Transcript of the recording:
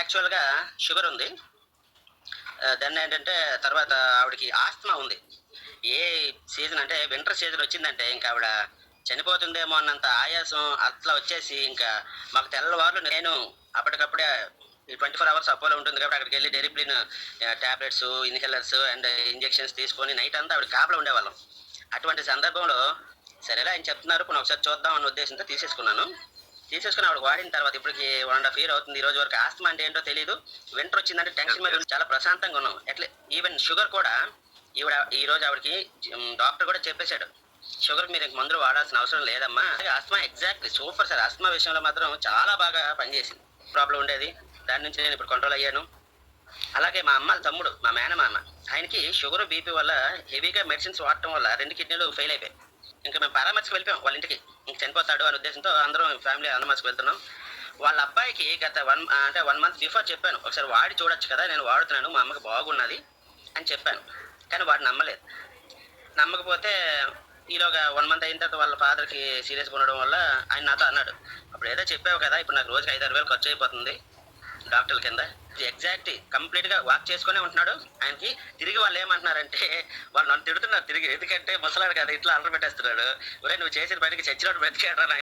యాక్చువల్‌గా షుగర్ ఉంది. దెన్ ఏంటంటే తర్వాత ఆవిడకి ఆస్తమా ఉంది. ఏ సీజన్ అంటే వింటర్ సీజన్ వచ్చిందంటే ఇంక ఆవిడ చనిపోతుందేమో అన్నంత ఆయాసం అట్లా వచ్చేసి ఇంకా మాకు తెల్లవార్లు నేను అప్పటికప్పుడే ఈ 24 అవర్స్ అపోలో ఉంటుంది కాబట్టి అక్కడికెళ్ళి డెరిప్లిన్ టాబ్లెట్స్, ఇన్‌హేలర్స్ అండ్ ఇంజెక్షన్స్ తీసుకొని నైట్ అంతా ఆవిడ కాపలా ఉండేవాళ్ళం. అటువంటి సందర్భంలో సరేలే ఆయన చెప్తున్నారు పోనీ ఒకసారి చూద్దాం అన్న ఉద్దేశంతో తీసేసుకున్నాను. తీసేసుకొని ఆవిడ వాడిన తర్వాత ఇప్పటికి 1 ½ ఇయర్ అవుతుంది. ఈ రోజు వరకు ఆస్తమా అంటే ఏంటో తెలీదు. వింటర్ వచ్చిందంటే టెన్షన్ మీద చాలా ప్రశాంతంగా ఉన్నాం. ఈవెన్ షుగర్ కూడా ఈవిడ ఈ రోజు ఆవిడకి డాక్టర్ కూడా చెప్పేశాడు. షుగర్‌కి మీరు ఇంక మందులు వాడాల్సిన అవసరం లేదమ్మా. Asthma exactly super sir. Asthma విషయంలో మాత్రం చాలా బాగా పనిచేసింది. ప్రాబ్లమ్ ఉండేది. దాని నుంచి నేను ఇప్పుడు కంట్రోల్ అయ్యాను. అలాగే మా అమ్మ తమ్ముడు, మా మేనమామ ఆయనకి షుగర్, బీపీ వల్ల హెవీగా మెడిసిన్స్ వాడటం వల్ల 2 కిడ్నీలు ఫెయిల్ అయిపోయాయి. ఇంకా మేము పరామర్శకు వెళ్ళిపోయాం వాళ్ళ ఇంటికి. ఇంక చనిపోతాడు అనే ఉద్దేశంతో అందరం ఫ్యామిలీ పరామర్శకు వెళ్తున్నాం. వాళ్ళ అబ్బాయికి గత 1 మంత్ బిఫోర్ చెప్పాను. ఒకసారి వాడి చూడొచ్చు కదా, నేను వాడుతున్నాను, మా అమ్మకి బాగున్నది అని చెప్పాను. కానీ వాడు నమ్మలేదు. నమ్మకపోతే ఈలోగా 1 మంత్ అయిన తర్వాత వాళ్ళ ఫాదర్‌కి సీరియస్‌గా ఉండడం వల్ల ఆయన నాతో అన్నాడు, "అప్పుడు ఏదో చెప్పావు కదా, ఇప్పుడు నాకు రోజుకి 5, 6 వేలు ఖర్చు అయిపోతుంది డాక్టర్ల కింద." ఎగ్జాక్ట్‌లీ కంప్లీట్‌గా వాక్ చేసుకునే ఉంటున్నాడు. ఆయనకి తిరిగి వాళ్ళు ఏమంటున్నారంటే వాళ్ళు నన్ను తిడుతున్నారు తిరిగి. ఎందుకంటే ముసలాడు కదా ఇట్లా అల్లరి పెట్టేస్తున్నాడు. "ఒరేయ్ నువ్వు చేసిన పనికి చచ్చినోడు బ్రతికాడురా నాయనా"